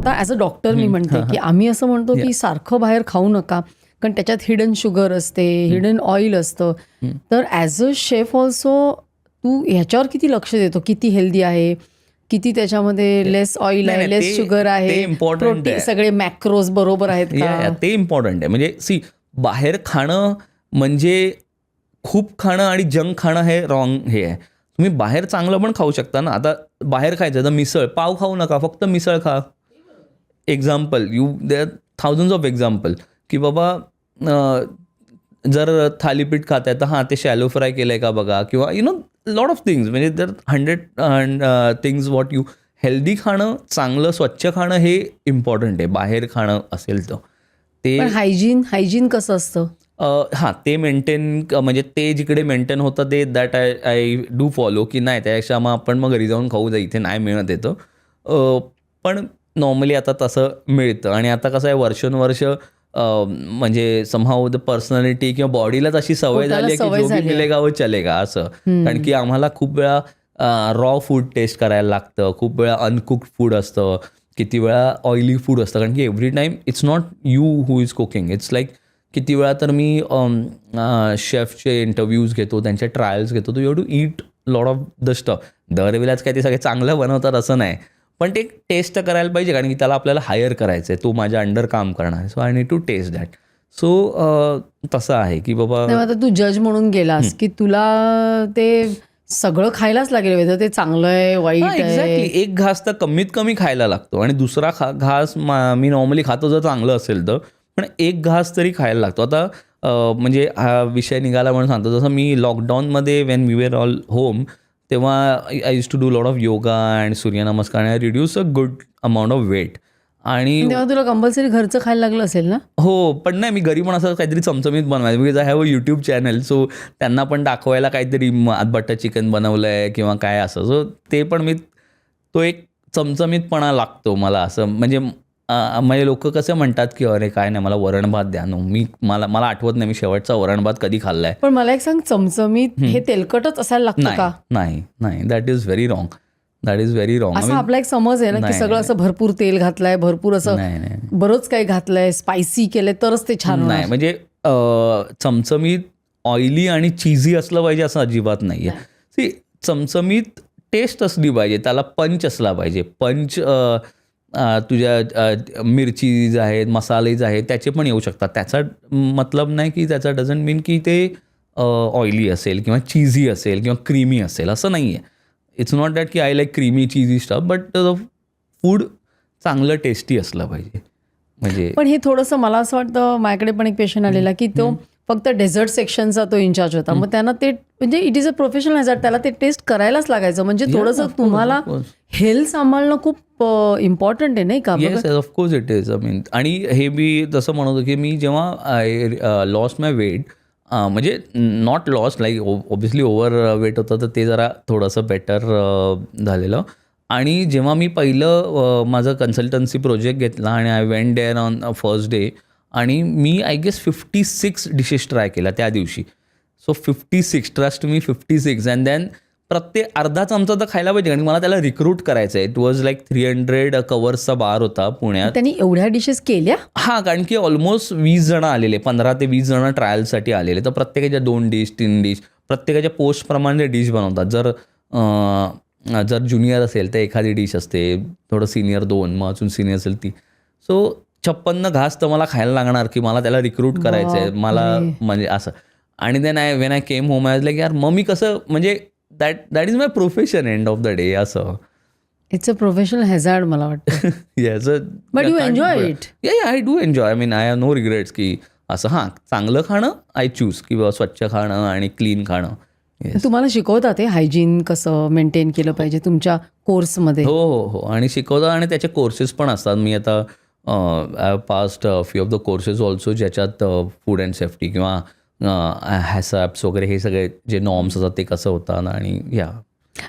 आता as a doctor मी म्हणते की आम्ही असं म्हणतो की सारखं बाहेर खाऊ नका, कारण त्याच्यात हिडन शुगर असते, हिडन ऑइल असतं. तर ॲज अ शेफ ऑल्सो तू ह्याच्यावर किती लक्ष देतो, किती हेल्दी आहे, किती त्याच्यामध्ये लेस ऑइल आहे, लेस शुगर आहे, प्रोटीन, सगळे मॅक्रोज बरोबर आहेत का? ते इम्पॉर्टंट आहे. म्हणजे सी, बाहेर खाणं म्हणजे खूप खाणं आणि जंक खाणं हे रॉंग हे आहे. तुम्ही बाहेर चांगलं पण खाऊ शकता ना. आता बाहेर खायचं तर मिसळ पाव खाऊ नका, फक्त मिसळ खा. Example there thousands of example की बाबा जर थालीपीठ खाताय तर हां ते शॅलो फ्राय केलं आहे का बघा, किंवा लॉट ऑफ थिंग्स. म्हणजे दर 100 थिंग्स वॉट यू हेल्दी खाणं, चांगलं स्वच्छ खाणं हे इम्पॉर्टंट आहे बाहेर खाणं असेल तर. ते हायजीन कसं असतं? हां, ते मेंटेन, म्हणजे ते जिकडे मेंटेन होतं ते दॅट आय डू फॉलो, की नाही त्यापेक्षा मग आपण मग घरी जाऊन खाऊ, इथे नाही मिळत येतं. पण नॉर्मली आता तसं मिळतं. आणि आता कसं आहे वर्षानुवर्ष म्हणजे समहाऊ द पर्सनॅलिटी किंवा बॉडीलाच अशी सवय झाली आहे की जो भी मिलेगा वो चलेगा असं. कारण की आम्हाला खूप वेळा रॉ फूड टेस्ट करायला लागतं, खूप वेळा अनकुक्ड फूड असतं, किती वेळा ऑइली फूड असतं. कारण की every time it's not you who is cooking, it's like किती वेळा तर मी शेफचे इंटरव्ह्यूज घेतो, त्यांचे ट्रायल्स घेतो. तो you have to eat lot of the stuff. दरवेळेलाच काय ते सगळे चांगलं बनवतात असं नाही, पण ते टेस्ट करायला पाहिजे, कारण की त्याला आपल्याला हायर करायचं आहे, तो माझ्या अंडर काम करणार आहे. So I need to test that. So तसं आहे की बाबा आता तू जज म्हणून गेलास की तुला ते सगळं खायलाच लागेल, वेदर ते चांगलं आहे वाईट आहे. एक्झॅक्टली. एक घास तर कमीत कमी खायला लागतो, आणि दुसरा घास मी नॉर्मली खातो जर चांगलं असेल तर, पण एक घास तरी खायला लागतो. आता म्हणजे हा विषय निघाला म्हणून सांगतो, जसं मी लॉकडाऊनमध्ये when we were all home, तेव्हा I used to do lot of yoga and Suryanamaskar, I reduce a good amount of weight. आणि तेव्हा तुला कंपल्सरी घरचं खायला लागलं असेल ना? हो, पण नाही, मी घरी पण असं काहीतरी चमचमीत बनवायचं, because I have a YouTube channel. So त्यांना पण दाखवायला काहीतरी बटर चिकन बनवलं आहे किंवा काय असं. सो ते पण मी, तो एक चमचमीतपणा लागतो मला असं. म्हणजे लोक कसं म्हणतात की अरे काय नाही, मला वरण भात द्या. मला आठवत नाही मी शेवटचा वरण भात कधी खाल्लाय. पण मला एक सांग, चमचमीत हे तेलकटच असायला लागतं का? नाही, that is very wrong. That is very wrong. असा आपला एक समज आहे ना की सगळं असं भरपूर तेल घातलंय, भरपूर असं बरंच काही घातलंय, स्पायसी केलंय तरच ते छान नाही. म्हणजे चमचमीत ऑइली आणि चीझी असलं पाहिजे असं अजिबात नाही आहे. सी, चमचमीत टेस्ट असली पाहिजे, त्याला पंच असला पाहिजे. पंच तुझ्या मिरचीज आहेत, मसालेज आहेत, त्याचे पण येऊ शकतात. त्याचा मतलब नाही की त्याचा डझंट मीन की ते ऑइली असेल किंवा चीझी असेल किंवा क्रीमी असेल, असं नाही आहे. इट्स नॉट दॅट की I like creamy cheesy stuff, but food चांगलं टेस्टी असलं पाहिजे. म्हणजे पण हे थोडंसं मला असं वाटतं, माझ्याकडे पण एक पेशंट आलेला की तो फक्त डेझर्ट सेक्शनचा तो इन्चार्ज होता. मग त्यांना ते, म्हणजे it is a professional hazard, त्याला ते टेस्ट करायलाच लागायचं. म्हणजे थोडंसं तुम्हाला हेल्थ सांभाळणं खूप इम्पॉर्टंट आहे, नाही का? Yes, of course it is. आणि हे मी तसं म्हणतो की मी जेव्हा आय लॉस्ट माय वेट, म्हणजे not lost, like obviously over weight होतं, तर ते जरा थोडंसं बेटर झालेलं. आणि जेव्हा मी पहिलं माझं कन्सल्टन्सी प्रोजेक्ट घेतला आणि I went there on first day, आणि मी आय गेस 56 डिशेस ट्राय केल्या त्या दिवशी. So 56, trust me, 56. And then प्रत्येक अर्धा चमचा तर खायला पाहिजे, कारण मला त्याला रिक्रूट करायचं आहे. इट वॉज लाईक 300 कवर्सचा बार होता पुण्यात. त्यांनी एवढ्या डिशेस केल्या? हां, कारण की ऑलमोस्ट 20 जण आलेले, 15 ते 20 जण ट्रायलसाठी आलेले. तर प्रत्येकाच्या 2 डिश 3 डिश, प्रत्येकाच्या पोस्टप्रमाणे डिश बनवतात. जर ज्युनियर असेल तर एखादी डिश असते, थोडं सिनियर 2, मग अजून सिनियर असेल ती. सो 56 घास तर मला खायला लागणार, की मला त्याला रिक्रूट करायचं आहे मला, म्हणजे असं. आणि then when I came home, I was like यार, मग मी कसं, म्हणजे that is my profession, end of the day असं. इट्स अ प्रोफेशनल हॅझार्ड मला वाटतं. Yes, but you enjoy it? Yeah, I do enjoy. I have no regrets की असं. हां, चांगलं खाणं आय चूज, किंवा स्वच्छ खाणं आणि क्लीन खाणं. तुम्हाला शिकवतात ते हायजीन कसं मेंटेन केलं पाहिजे तुमच्या कोर्समध्ये? हो. आणि शिकवतात, आणि त्याचे कोर्सेस पण असतात. मी आता I have passed few of the courses also, ज्याच्यात फूड अँड सेफ्टी किंवा हॅसॅप्स वगैरे हे सगळे जे नॉर्म्स असतात ते कसं होतात. आणि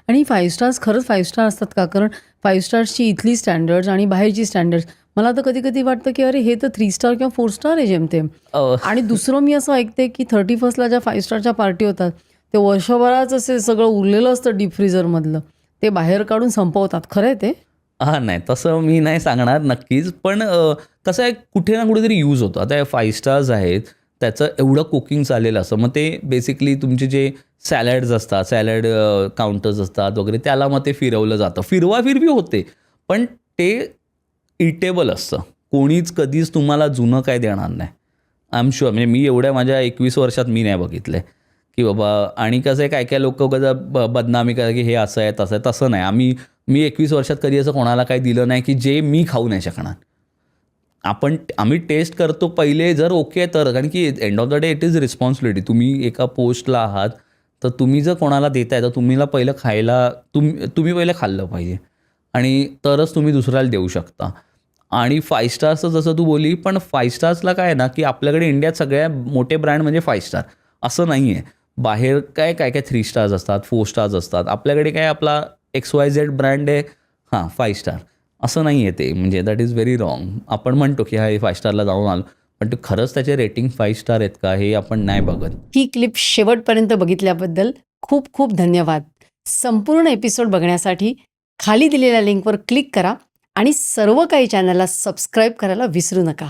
आणि 5 स्टार्स खरंच 5 स्टार असतात का? कारण 5 स्टार्सची इथली स्टँडर्ड्स आणि बाहेरची स्टँडर्ड्स, मला तर कधी कधी वाटतं की अरे हे तर 3 स्टार किंवा 4 स्टार आहे जेमतेम. आणि दुसरं मी असं ऐकते की 31st ज्या 5 स्टारच्या पार्टी होतात, ते वर्षभराच असे सगळं उरलेलं असतं डीप फ्रीझरमधलं, ते बाहेर काढून संपवतात. खरं आहे ते? नाही तसं मी नाही सांगणार नक्कीच. पण कसं आहे कुठे ना कुठेतरी यूज होतं. आता 5 स्टार्स आहेत, त्याचं एवढं कुकिंग चाललेलं असतं. मग ते बेसिकली तुमचे जे सॅलड्स असतात, सॅलड काउंटर्स असतात वगैरे त्याला मग ते फिरवलं जातं. फिरवाफिरवी होते, पण ते इटेबल असतं. कोणीच कधीच तुम्हाला जुनं काय देणार नाही. I am sure. म्हणजे मी एवढ्या माझ्या 21 वर्षात मी नाही बघितलंय, की बाबा. आणि कसं आहे काय-काय लोकं कसं बदनामी करतात, की हे असं आहे, तसं आहे. तसं नाही. मी 21 वर्षात कधी असं कोणाला काही दिलं नाही, की जे मी खाऊ नाही शकणार. आम्ही टेस्ट करतो पहिले जर ओके तर. कारण की end of the day it is responsibility. तुम्ही एका पोस्टला आहात, तर तुम्ही जर कोणाला देताय तर तुम्हाला पहिलं खायला तुम्ही पहिलं खाल्लं पाहिजे आणि तरच तुम्ही दुसऱ्याला देऊ शकता. आणि 5 स्टार्सचं जसं तू बोलली, पण 5 स्टार्सला काय आहे ना, की आपल्याकडे इंडियात सगळ्यात मोठे ब्रँड म्हणजे 5 स्टार असं नाही आहे. बाहेर काय 3 स्टार्स असतात, 4 स्टार्स असतात. आपल्याकडे काय आपला XYZ ब्रँड आहे, 5 स्टार. असं नाही आहे ते. म्हणजे दॅट इज व्हेरी रॉंग. आपण म्हणतो की हे 5 स्टारला जाऊन आलो, पण ते खरंच त्याचे रेटिंग 5 स्टार आहेत का हे आपण नाही बघत. ही क्लिप शेवटपर्यंत बघितल्याबद्दल खूप खूप धन्यवाद. संपूर्ण एपिसोड बघण्यासाठी खाली दिलेल्या लिंकवर क्लिक करा आणि सर्व काही चॅनलला सबस्क्राईब करायला विसरू नका.